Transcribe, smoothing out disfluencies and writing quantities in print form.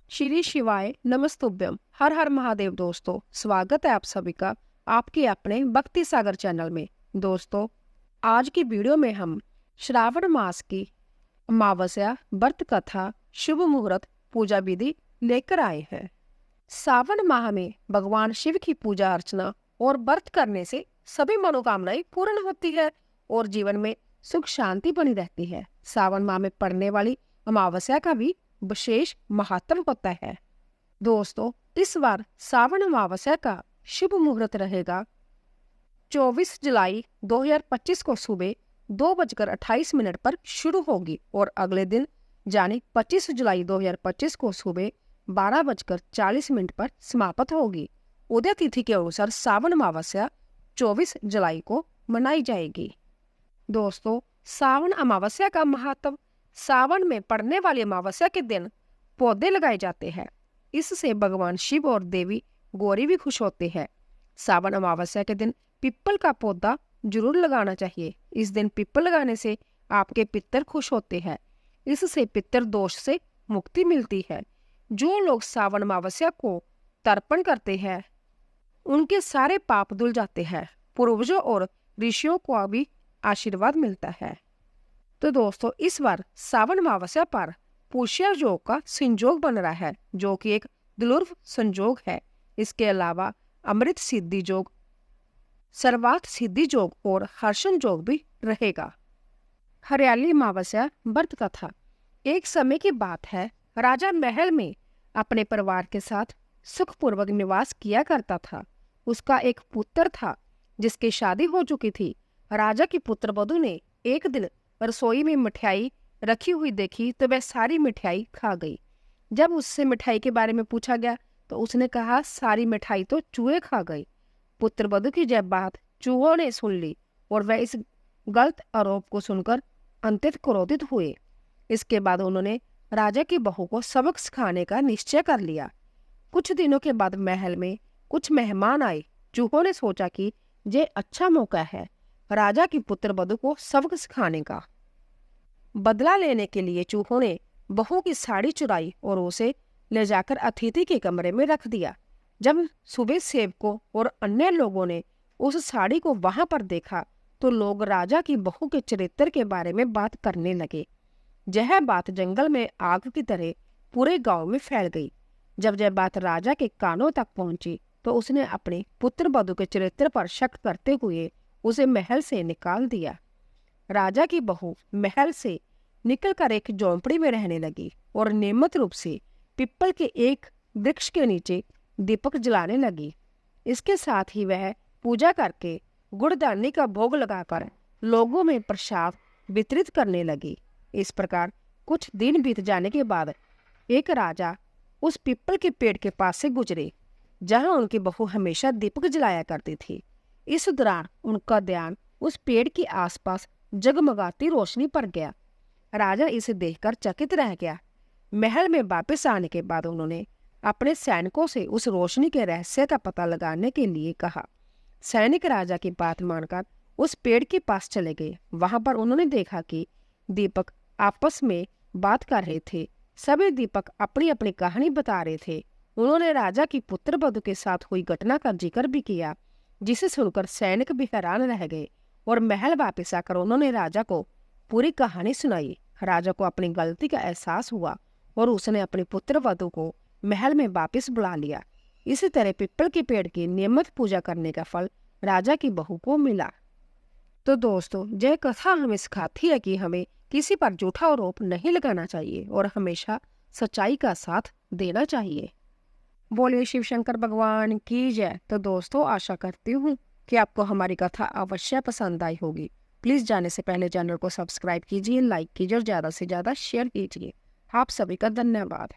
श्री शिवाय नमस्तुभ्यम। हर हर महादेव। दोस्तों, स्वागत है आप सभी का आपके अपने भक्ति सागर चैनल में। दोस्तों, आज की वीडियो में हम श्रावण मास की अमावस्या व्रत कथा शुभ मुहूर्त पूजा विधि लेकर आए हैं। सावन माह में भगवान शिव की पूजा अर्चना और व्रत करने से सभी मनोकामनाएं पूर्ण होती है और जीवन में सुख शांति बनी रहती है। सावन माह में पड़ने वाली अमावस्या का भी विशेष महत्व होता है। दोस्तों, इस बार सावन अमावस्या का शुभ मुहूर्त रहेगा 24 जुलाई 2025 को सुबह 2:28 पर शुरू होगी और अगले दिन यानी 25 जुलाई 2025 को सुबह 12:40 पर समाप्त होगी। उदय तिथि के अनुसार सावन अमावस्या 24 जुलाई को मनाई जाएगी। दोस्तों, सावन अमावस्या का महत्व। सावन में पड़ने वाली अमावस्या के दिन पौधे लगाए जाते हैं। इससे भगवान शिव और देवी गौरी भी खुश होते हैं। सावन अमावस्या के दिन पीपल का पौधा जरूर लगाना चाहिए। इस दिन पीपल लगाने से आपके पितर खुश होते हैं। इससे पितर दोष से मुक्ति मिलती है। जो लोग सावन अमावस्या को तर्पण करते हैं उनके सारे पाप धुल जाते हैं। पूर्वजों और ऋषियों को भी आशीर्वाद मिलता है। तो दोस्तों, इस बार सावन अमावस्या पर पुष्य योग का संयोग बन रहा है, जो कि एक दुर्लभ संयोग है। इसके अलावा अमृत सिद्धि योग, सर्वार्थ सिद्धि योग और हर्षण योग भी रहेगा। हरियाली अमावस्या व्रत कथा। एक समय की बात है, राजा महल में अपने परिवार के साथ सुखपूर्वक निवास किया करता था। उसका एक पुत्र था जिसकी शादी हो चुकी थी। राजा की पुत्र वधू ने एक दिन रसोई में मिठाई रखी हुई देखी तो वह सारी मिठाई खा गई। जब उससे मिठाई के बारे में पूछा गया तो उसने कहा, सारी मिठाई तो चूहे खा गई। पुत्र वधू की जब बात चूहों ने सुन ली और वह इस गलत आरोप को सुनकर अत्यंत क्रोधित हुए। इसके बाद उन्होंने राजा की बहू को सबक सिखाने का निश्चय कर लिया। कुछ दिनों के बाद महल में कुछ मेहमान आए। चूहों ने सोचा कि ये अच्छा मौका है राजा की पुत्र वधू को सबक सिखाने का। बदला लेने के लिए चूहों ने बहू की साड़ी चुराई और उसे ले जाकर अतिथि के कमरे में रख दिया। जब सुबह सेवकों और अन्य लोगों ने उस साड़ी को वहां पर देखा तो लोग राजा की बहू के चरित्र के बारे में बात करने लगे। यह बात जंगल में आग की तरह पूरे गांव में फैल गई। जब यह बात राजा के कानों तक पहुंची तो उसने अपने पुत्र वधू के चरित्र पर शक करते हुए उसे महल से निकाल दिया। राजा की बहू महल से निकलकर एक झोंपड़ी में रहने लगी और नियमित रूप से पीपल के एक वृक्ष के नीचे दीपक जलाने लगी। इसके साथ ही वह पूजा करके गुड़दानी का भोग लगाकर लोगों में प्रसाद वितरित करने लगी। इस प्रकार कुछ दिन बीत जाने के बाद एक राजा उस पीपल के पेड़ के पास से गुजरे जहां उनकी बहू हमेशा दीपक जलाया करती थी। इस दौरान उनका ध्यान उस पेड़ के आसपास जगमगाती रोशनी पर गया। राजा इसे देखकर चकित रह गया। महल में वापस आने के बाद उन्होंने अपने सैनिकों से उस रोशनी के रहस्य का पता लगाने के लिए कहा। सैनिक राजा की बात मानकर उस पेड़ के पास चले गए। वहां पर उन्होंने देखा कि दीपक आपस में बात कर रहे थे। सभी दीपक अपनी अपनी कहानी बता रहे थे। उन्होंने राजा की पुत्र वधू के साथ हुई घटना का जिक्र भी किया, जिसे सुनकर सैनिक भी हैरान रह गए और महल वापस आकर उन्होंने राजा को पूरी कहानी सुनाई। राजा को अपनी गलती का एहसास हुआ और उसने अपने पुत्र वधू को महल में वापस बुला लिया। इसी तरह पीपल के पेड़ की नियमित पूजा करने का फल राजा की बहू को मिला। तो दोस्तों, यह कथा हमें सिखाती है कि हमें किसी पर झूठा आरोप नहीं लगाना चाहिए और हमेशा सच्चाई का साथ देना चाहिए। बोलिए शिव शंकर भगवान की जय। तो दोस्तों, आशा करती हूँ कि आपको हमारी कथा अवश्य पसंद आई होगी। प्लीज जाने से पहले चैनल को सब्सक्राइब कीजिए, लाइक कीजिए और ज्यादा से ज्यादा शेयर कीजिए। आप सभी का धन्यवाद।